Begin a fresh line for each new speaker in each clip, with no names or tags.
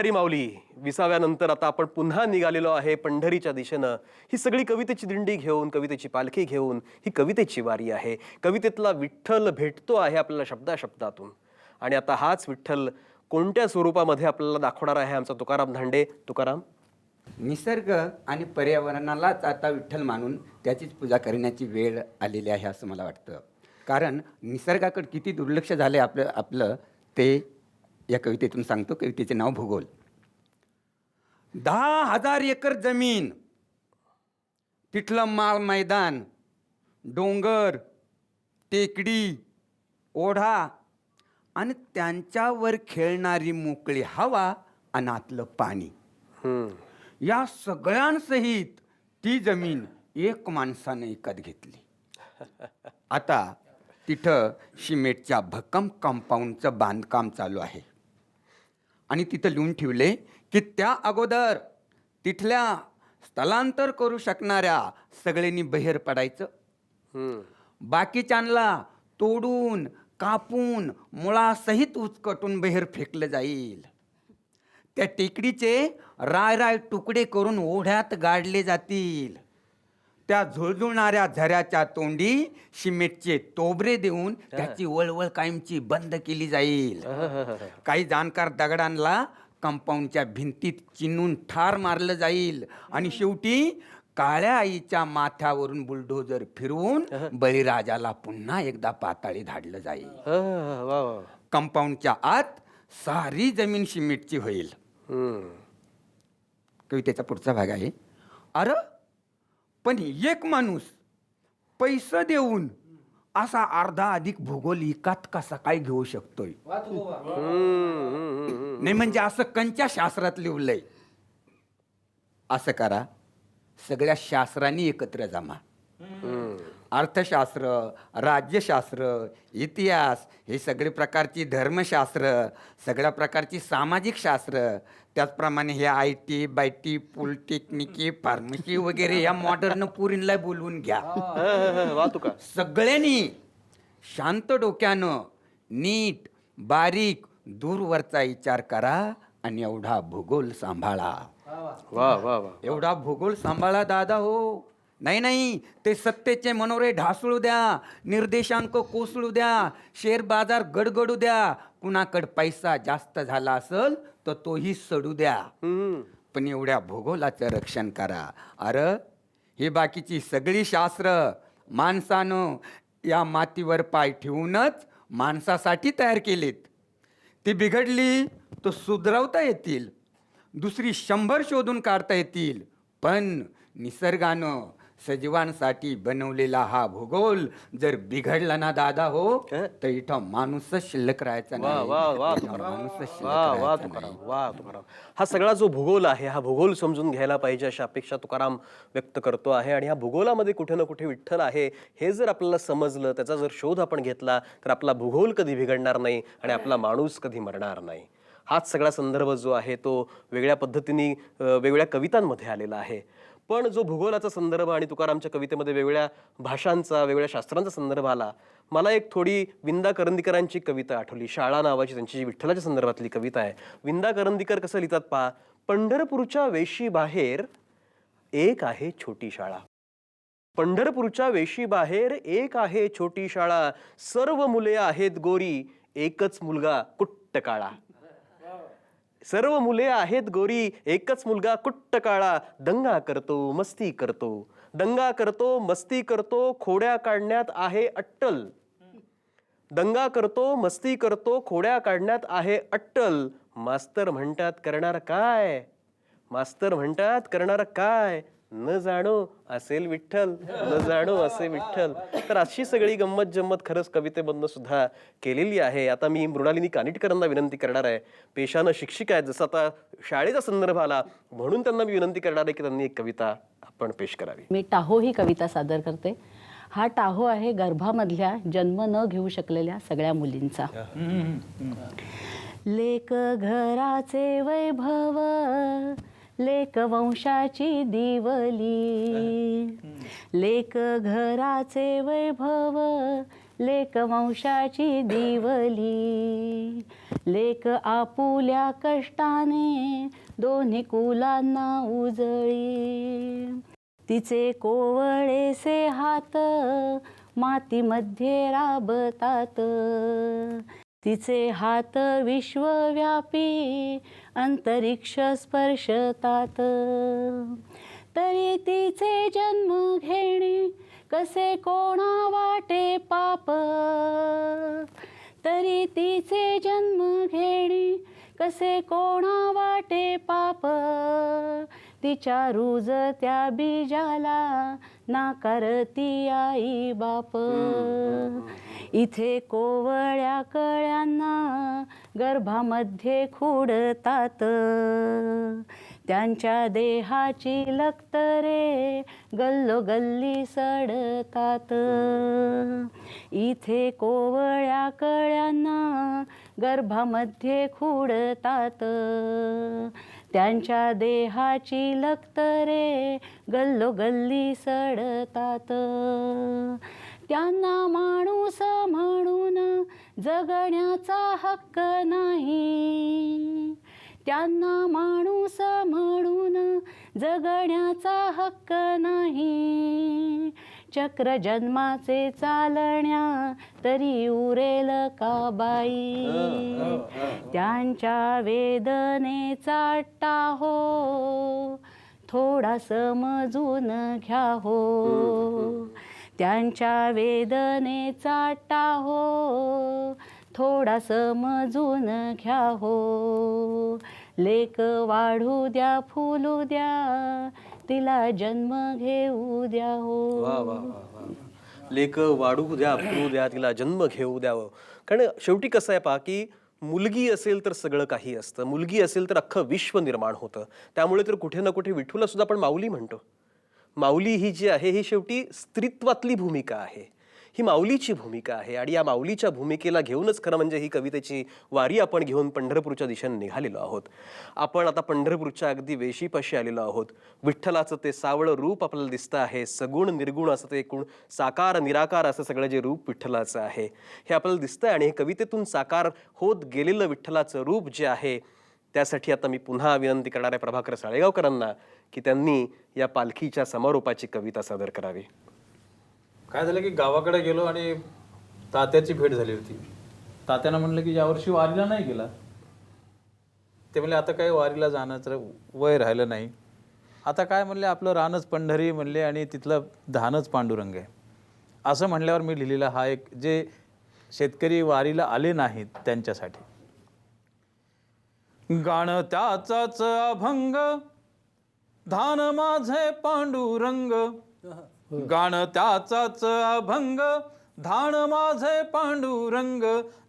हरी माऊली. 20व्यानंतर आता आपण पुन्हा निघालेलो आहे पंढरीच्या दिशेनं. ही सगळी कवितेची दिंडी घेऊन, कवितेची पालखी घेऊन ही कवितेची वारी आहे. कवितेतला विठ्ठल भेटतो आहे आपल्याला शब्दाशब्दातून. आणि आता हाच विठ्ठल कोणत्या स्वरूपामध्ये आपल्याला दाखवणार आहे आमचा तुकाराम धांडे. तुकाराम,
निसर्ग आणि पर्यावरणालाच आता विठ्ठल मानून त्याचीच पूजा करण्याची वेळ आलेली आहे असं मला वाटतं. कारण निसर्गाकडे किती दुर्लक्ष झाले आपलं ते या कवितेतून सांगतो. कवितेचे नाव भूगोल. 10,000 एकर जमीन, तिथलं माळ मैदान, डोंगर, टेकडी, ओढा आणि त्यांच्यावर खेळणारी मोकळी हवा आणि आतलं पाणी, या सगळ्यांसहित ती जमीन एक माणसानं विकत घेतली. आता तिथं सिमेंटच्या भक्कम कंपाऊंडचं बांधकाम चालू आहे. आणि तिथं लिहून ठेवले की त्या अगोदर तिथल्या स्थलांतर करू शकणाऱ्या सगळ्यांनी बाहेर पडायचं. बाकीच्यांना तोडून कापून मुळासहित उचकटून बाहेर फेकलं जाईल. त्या टेकडीचे राय तुकडे करून ओढ्यात गाडले जातील. त्या झुळझुळणाऱ्या झऱ्याच्या तोंडी सिमेंटचे तोबरे देऊन त्याची वळवळ कायमची बंद केली जाईल. काही जाणकार दगडांना कंपाऊंडच्या भिंतीत चिनून ठार मारलं जाईल. आणि शेवटी काळ्या आईच्या माथ्यावरून बुलडोजर फिरवून बळीराजाला पुन्हा एकदा पाताळी धाडलं जाईल. कंपाऊंडच्या आत सारी जमीन सिमेंटची होईल. कवितेचा पुढचा भाग आहे. अरे पण एक माणूस पैसे देऊन असा अर्धा अधिक भूगोल एकात कसा काय घेऊ शकतोय? नाही म्हणजे असं कंच्या शास्त्रात लिहिलंय. असं करा, सगळ्या शास्त्रांनी एकत्र जमा. अर्थशास्त्र, राज्यशास्त्र, इतिहास, हे सगळे प्रकारची धर्मशास्त्र, सगळ्या प्रकारची सामाजिक शास्त्र, त्याचप्रमाणे हे IT, बायटी, पॉलिटेक्निकी, फार्मसी वगैरे या मॉडर्न पुरींना बोलवून घ्या. सगळ्यांनी शांत डोक्यानं नीट बारीक दूरवरचा विचार करा आणि एवढा भूगोल सांभाळा. एवढा भूगोल सांभाळा दादा हो. नाही ते सत्तेचे मनोरे ढासळू द्या, निर्देशांक कोसळू द्या, शेअर बाजार गडगडू द्या, कुणाकडे पैसा जास्त झाला असेल तर तोही सडू द्या, पण एवढ्या भूगोलाचं रक्षण करा. अरे हे बाकीची सगळी शास्त्र माणसानं या मातीवर पाय ठेवूनच माणसासाठी तयार केलीत. ती बिघडली तर सुधरवता येतील, दुसरी 100 शोधून काढता येतील, पण निसर्गानं सजीवांसाठी बनवलेला हा भूगोल जर बिघडला ना दादा हो, तर इथं माणूसच शिल्लक राहायचा
तुकाराम. हा सगळा जो भूगोल आहे हा भूगोल समजून घ्यायला पाहिजे अशी अपेक्षा तुकाराम व्यक्त करतो आहे. आणि ह्या भूगोलामध्ये कुठे ना कुठे विठ्ठल आहे हे जर आपल्याला समजलं, त्याचा जर शोध आपण घेतला, तर आपला भूगोल कधी बिघडणार नाही आणि आपला माणूस कधी मरणार नाही. हाच सगळा संदर्भ जो आहे तो वेगळ्या पद्धतीने वेगवेगळ्या कवितांमध्ये आलेला आहे. पण जो भूगोलाचा संदर्भ आणि तुकारामच्या कवितेमध्ये वेगवेगळ्या भाषांचा, वेगवेगळ्या शास्त्रांचा संदर्भ आला, मला एक थोडी विंदा करंदीकरांची कविता आठवली. शाळा नावाची त्यांची जी विठ्ठलाच्या संदर्भातली कविता आहे. विंदा करंदीकर कसं लिहितात पहा. पंढरपूरच्या वेशी बाहेर एक आहे छोटी शाळा. पंढरपूरच्या वेशी बाहेर एक आहे छोटी शाळा, सर्व मुले आहेत गोरी, एकच मुलगा कुट्ट काळा. सर्व मुले आहेत गोरी, एकच मुलगा कुट्ट काळा, दंगा करतो मस्ती करतो, दंगा करतो मस्ती करतो, खोड्या काढण्यात आहे अट्टल. दंगा करतो मस्ती करतो, खोड्या काढण्यात आहे अट्टल. मास्तर म्हणतात करणार काय, मास्तर म्हणतात करणार काय, न जाणो असेल विठ्ठल, न जाणो असे विठ्ठल. तर अशी सगळी गंमत जम्मत खरंच कवितेमधनं सुद्धा केलेली आहे. आता मी मृणालिनी कानिटकरांना विनंती करणार आहे, पेशानं शिक्षिका आहेत, जसं आता शाळेचा संदर्भ आला म्हणून त्यांना मी विनंती करणार आहे की त्यांनी एक कविता आपण पेश करावी.
मी टाहो ही कविता सादर करते. हा टाहो आहे गर्भामधल्या जन्म न घेऊ शकलेल्या सगळ्या मुलींचा. लेक घराचे वैभव, लेक वंशाची दिवली, लेक घराचे वैभव, लेक वंशाची दिवली, लेक आपुल्या कष्टाने दोन्ही कुलांना उजळी. तिचे कोवळेसे हात मातीमध्ये राबतात. तिचे हात विश्वव्यापी अंतरिक्ष स्पर्शतात. तरी तिचे जन्म घेणे कसे कोणा वाटे पाप. तरी तिचे जन्म घेणे कसे कोणा वाटे पाप. तिच्या रुजत्या बीजाला नाकारती आई बाप. इथे कोवळ्या कळ्यांना गर्भामध्ये खुडतात. त्यांच्या देहाची लक्तरे गल्लोगल्ली सडतात. इथे कोवळ्या कळ्यांना गर्भामध्ये खुडतात. त्यांच्या देहाची लक्तरे गल्लोगल्ली सडतात. त्यांना माणूस म्हणून जगण्याचा हक्क नाही. त्यांना माणूस म्हणून जगण्याचा हक्क नाही. चक्र जन्माचे चालण्या तरी उरेल का बाई. त्यांच्या वेदनेचा टाहो थोडा समजून घ्या हो. त्यांच्या वेदनेचा टाहो थोडा समजून घ्या हो. लेक वाढू द्या फुलू द्या तिला जन्म घेऊ द्या हो.
वा वा वा वा. लेक वाढू द्या फुलू द्या तिला जन्म घेऊ द्यावं. कारण शेवटी कसं आहे पहा की मुलगी असेल तर सगळं काही असतं. मुलगी असेल तर अख्खं विश्व निर्माण होतं. त्यामुळे तर कुठे ना कुठे विठूला सुद्धा आपण माऊली म्हणतो. माऊली ही जी आहे ही शेवटी स्त्रीत्वातली भूमिका आहे. ही माऊलीची भूमिका आहे आणि या माऊलीच्या भूमिकेला घेऊनच खरं म्हणजे ही कवितेची वारी आपण घेऊन पंढरपूरच्या दिशेने निघालेलो आहोत. आपण आता पंढरपूरच्या अगदी वेशीपाशी आलेलो आहोत. विठ्ठलाचं ते सावळं रूप आपल्याला दिसतं आहे. सगुण निर्गुण असं ते एकूण साकार निराकार असं सगळं जे रूप विठ्ठलाचं आहे हे आपल्याला दिसतंय. आणि हे कवितेतून साकार होत गेलेलं विठ्ठलाचं रूप जे आहे त्यासाठी आता मी पुन्हा विनंती करणार आहे प्रभाकर साळेगावकरांना की त्यांनी या पालखीच्या समारोपाची कविता सादर करावी.
काय झालं की गावाकडे गेलो आणि तात्याची भेट झाली होती. तात्यानं म्हणलं की यावर्षी वारीला नाही गेला. ते म्हणले आता काही वारीला जाण्याचं वय राहिलं नाही. आता काय म्हणले आपलं रानच पंढरी म्हणले आणि तिथलं धानच पांडुरंग आहे. असं म्हणल्यावर मी लिहिलेला हा एक जे शेतकरी वारीला आले नाहीत त्यांच्यासाठी. गाणं त्याचाच अभंग धान माझे पांडुरंग. गाणं त्याचाच अभंग धान माझे पांडुरंग.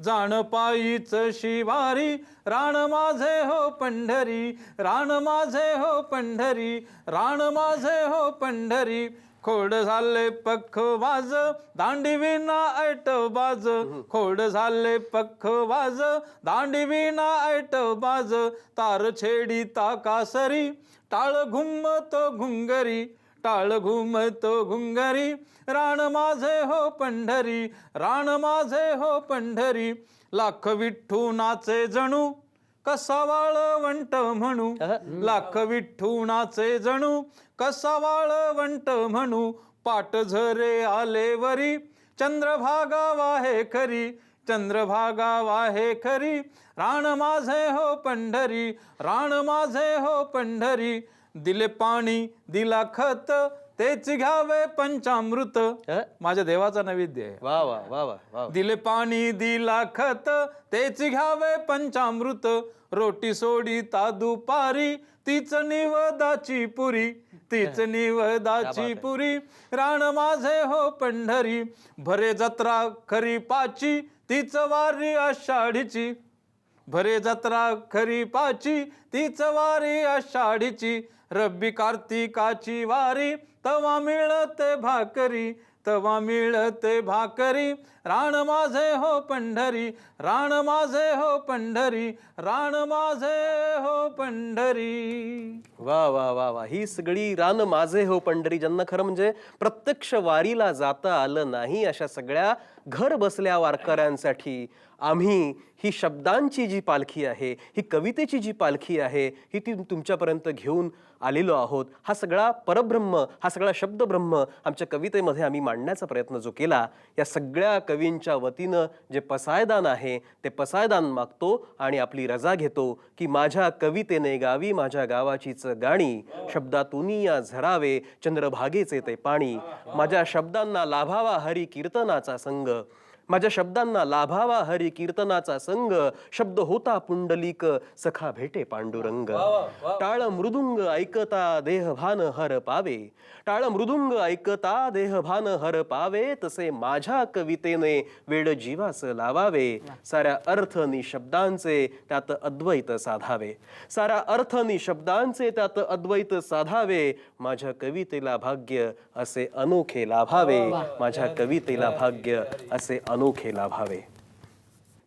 जाण पायीच शिवारी राण माझे हो पंढरी. राण माझे हो पंढरी. राण माझे हो पंढरी. खोड झाले पखवाज दांडी विना ऐट बाज. खोड झाले पखवाज दांडी विना ऐट बाज. तार छेडी ताकासरी टाळ घुमतो घुंगरी. टाळ घुमतो घुंगरी. राण माझे हो पंढरी. राण माझे हो पंढरी. लाख विठ्ठू नाचे जणू कसा वाळवंट म्हणू. लाख विठ्ठू नाचे जणू कसा वाळवंट म्हणू. पाट झरे आले वरी चंद्रभागा वाहे खरी. चंद्रभागा वाहे खरी. राण माझे हो पंढरी. राण माझे हो पंढरी. दिले पाणी दिला खत तेच घ्यावे पंचामृत. माझ्या देवाचा नैवेद्य आहे.
वा वा वा वा वा.
दिले पाणी दिला खत तेच घ्यावे पंचामृत. रोटी सोडी ता दुपारी तीच निवदाची पुरी. तीच निवदाची पुरी. राण माझे हो पंढरी. भरे जत्रा खरी पाची तीच वारी आषाढीची. भरे जत्रा खरी पाची तीच वारी आषाढीची. रब्बी कार्तिकाची वारी तवा मिळते भाकरी. तवा मिळते भाकरी. राण माझे हो पंढरी. राण माझे हो पंढरी. राण माझे हो पंढरी.
वा वा वा वा. ही सगळी रान माझे हो पंढरी ज्यांना खरं म्हणजे प्रत्यक्ष वारीला जाता आलं नाही अशा सगळ्या घर बसल्या वारकऱ्यांसाठी आम्ही ही शब्दांची जी पालखी आहे, ही कवितेची जी पालखी आहे, ही ती तुमच्यापर्यंत घेऊन आलेलो आहोत. हा सगळा परब्रह्म, हा सगळा शब्दब्रह्म आमच्या कवितेमध्ये आम्ही मांडण्याचा प्रयत्न जो केला, या सगळ्या कवींच्या वतीनं जे पसायदान आहे ते पसायदान मागतो आणि आपली रजा घेतो की माझ्या कवितेने गावी माझ्या गावाचीच गाणी, शब्दातून या झरावे चंद्रभागेचे ते पाणी, माझ्या शब्दांना लाभावा हरी कीर्तनाचा संग, माझ्या शब्दांना लाभावा हरी कीर्तनाचा संग, शब्द होता पुंडलिक सखा भेटे पांडुरंग, टाळ मृदुंग ऐकता देहभान हर पावे, टाळ मृदुंग ऐकता देहभान हर पावे, तसे माझ्या कवितेने वेड जीवास लावावे, साऱ्या अर्थ नि शब्दांचे त्यात अद्वैत साधावे, साऱ्या अर्थ नि शब्दांचे त्यात अद्वैत साधावे, माझ्या कवितेला भाग्य असे अनोखे लाभावे, माझ्या कवितेला भाग्य असे अनोखे लाभावे.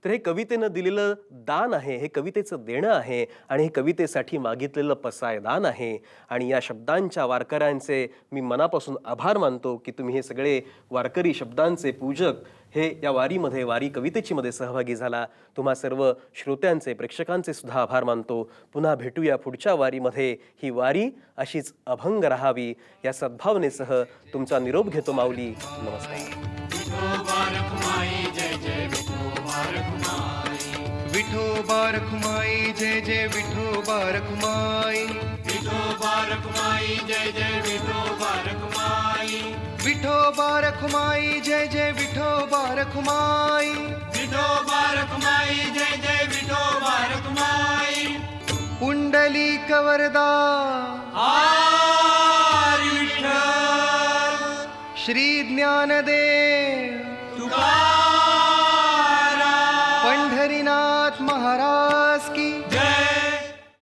तर हे कवितेनं दिलेलं दान आहे, हे कवितेचं देणं आहे आणि हे कवितेसाठी मागितलेलं पसायदान आहे. आणि या शब्दांच्या वारकऱ्यांचे मी मनापासून आभार मानतो की तुम्ही हे सगळे वारकरी शब्दांचे पूजक हे या वारीमध्ये, वारी कवितेची मध्ये सहभागी झाला. तुम्हा सर्व श्रोत्यांचे, प्रेक्षकांचे सुद्धा आभार मानतो. पुन्हा भेटूया पुढच्या वारीमध्ये. ही वारी अशीच अभंग राहावी या सद्भावनेसह तुमचा निरोप घेतो माऊली. नमस्कार.
विठोबा रखुमाई जय जय विठोबा रखुमाई,
विठोबा रखुमाई जय जय विठोबा रखुमाई,
विठोबा रखुमाई जय जय विठोबा रखुमाई,
विठोबा रखुमाई जय जय विठोबा रखुमाई,
पुंडलिक वरदा
हरी विठ्ठल
श्री ज्ञानदेव
तुकाराम
पंढरीनाथ महाराज की
जय.